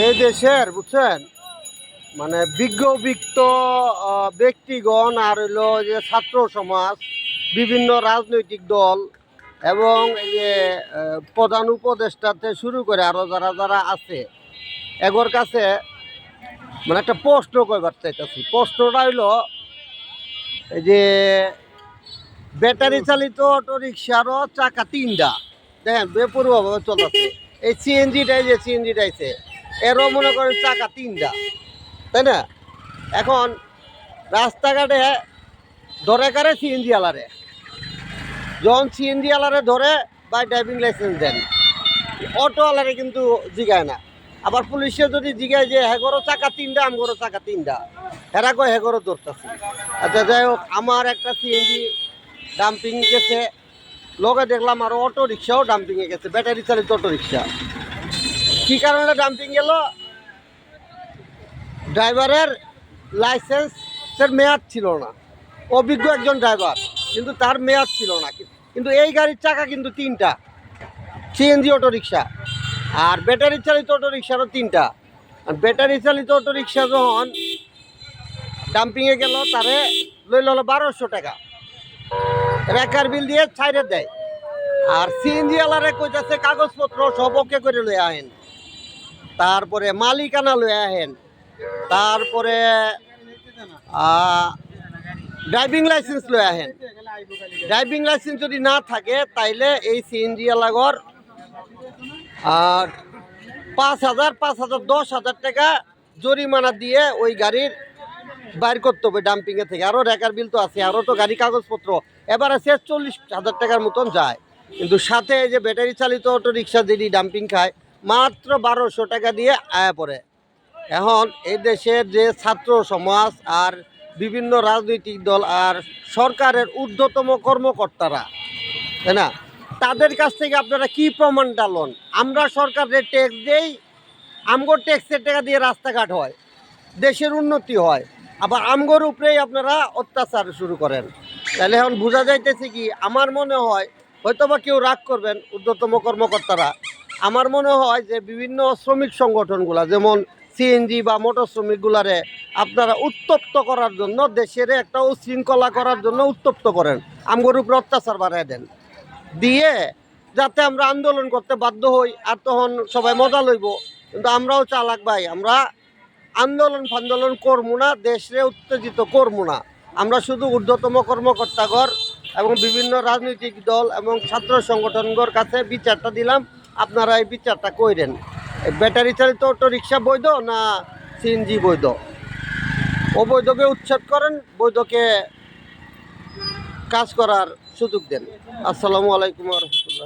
এই দেশের বুঝছেন মানে বিজ্ঞ ব্যক্তিগণ আর হইলো যে ছাত্র সমাজ, বিভিন্ন রাজনৈতিক দল এবং এই যে প্রধান উপদেষ্টাতে শুরু করে আরও যারা যারা আছে এগোর কাছে মানে একটা প্রশ্ন কইবার চাইতেছি। প্রশ্নটা হইলো এই যে ব্যাটারি চালিত অটো রিক্সারও চাকা তিনটা, দেখেন বেপরুয়াভাবে চলতেছে। এই সিএনজিটাই যে সিএনজিটা আইছে এরও মনে করেন চাকা তিনটা, তাই না? এখন রাস্তাঘাটে ধরে কারে সিএনজি আলারে, যখন সিএনজি আলারে ধরে বা ড্রাইভিং লাইসেন্স দেন, অটো আলারে কিন্তু জিগায় না। আবার পুলিশে যদি জিগায় যে হেগরও চাকা তিনটা, আমগরও চাকা তিনটা, হেরা কয় হেগরও ধরতেছে। আচ্ছা যাই হোক, আমার একটা সিএনজি ডাম্পিং গেছে, লগে দেখলাম আরও অটো রিক্সাও ডাম্পিংয়ে গেছে, ব্যাটারি চালিত অটো রিক্সা। কী কারণে ডাম্পিং গেল? ড্রাইভারের লাইসেন্সের মেয়াদ ছিল না, অভিজ্ঞ একজন ড্রাইভার, কিন্তু তার মেয়াদ ছিল না। কিন্তু এই গাড়ির চাকা কিন্তু তিনটা, সিএনজি অটো রিক্সা, আর ব্যাটারি চালিত অটো রিক্সারও তিনটা। আর ব্যাটারি চালিত অটো রিক্সা যখন ডাম্পিংয়ে গেল, তারে লইল 1200 টাকা, রেকার বিল দিয়ে ছাইরে দেয়। আর সিএনজি আলারে কইতাছে কাগজপত্র সব ওকে করে লয়ে আহেন, তারপরে মালিকানা লয়ে আহেন, তারপরে ড্রাইভিং লাইসেন্স লয়ে আহেন। ড্রাইভিং লাইসেন্স যদি না থাকে তাইলে এই সিএনজি এলাগর 5,000, 5,000, 10,000 টাকা জরিমানা দিয়ে ওই গাড়ির বাইর করতে হবে ডাম্পিংয়ে থেকে। আরও রেকার বিল তো আছে, আরও তো গাড়ি কাগজপত্র, এবার আছে 40,000 টাকার মতন যায়। কিন্তু সাথে এই যে ব্যাটারি চালিত অটো রিক্সা যদি ডাম্পিং খায়, মাত্র 1200 টাকা দিয়ে আয়া পড়ে। এখন এই দেশের যে ছাত্র সমাজ আর বিভিন্ন রাজনৈতিক দল আর সরকারের ঊর্ধ্বতম কর্মকর্তারা, তাই না, তাদের কাছ থেকে আপনারা কি প্রমাণ ডালন? আমরা সরকারের ট্যাক্স দেই, আমগোর ট্যাক্সের টাকা দিয়ে রাস্তাঘাট হয়, দেশের উন্নতি হয়, আবার আমগোর উপরেই আপনারা অত্যাচার শুরু করেন। তাহলে এখন বোঝা যাইতেছে কি, আমার মনে হয় হয়তো বা কেউ রাগ করবেন ঊর্ধ্বতম কর্মকর্তারা, আমার মনে হয় যে বিভিন্ন শ্রমিক সংগঠনগুলা যেমন সিএনজি বা মোটর শ্রমিকগুলারে আপনারা উত্তপ্ত করার জন্য, দেশের একটা উশৃঙ্খলা করার জন্য উত্তপ্ত করেন, আমগোর উপরে অত্যাচার বাড়ায় দেন, দিয়ে যাতে আমরা আন্দোলন করতে বাধ্য হই। আর তখন সবাই মজা লইব, কিন্তু আমরাও চালাক ভাই, আমরা আন্দোলন ফান্দোলন করবো না, দেশে উত্তেজিত করবো না। আমরা শুধু ঊর্ধ্বতম কর্মকর্তাগর এবং বিভিন্ন রাজনৈতিক দল এবং ছাত্র সংগঠনগর কাছে বিচারটা দিলাম, আপনারা এই বিচারটা কইরেন। ব্যাটারি চালিত অটো রিক্সা বৈধ না সিএনজি বৈধ? অবৈধকে উচ্ছেদ করেন, বৈধকে কাজ করার সুযোগ দেন। আসসালামু আলাইকুম ওয়া রাহমাতুল্লাহ।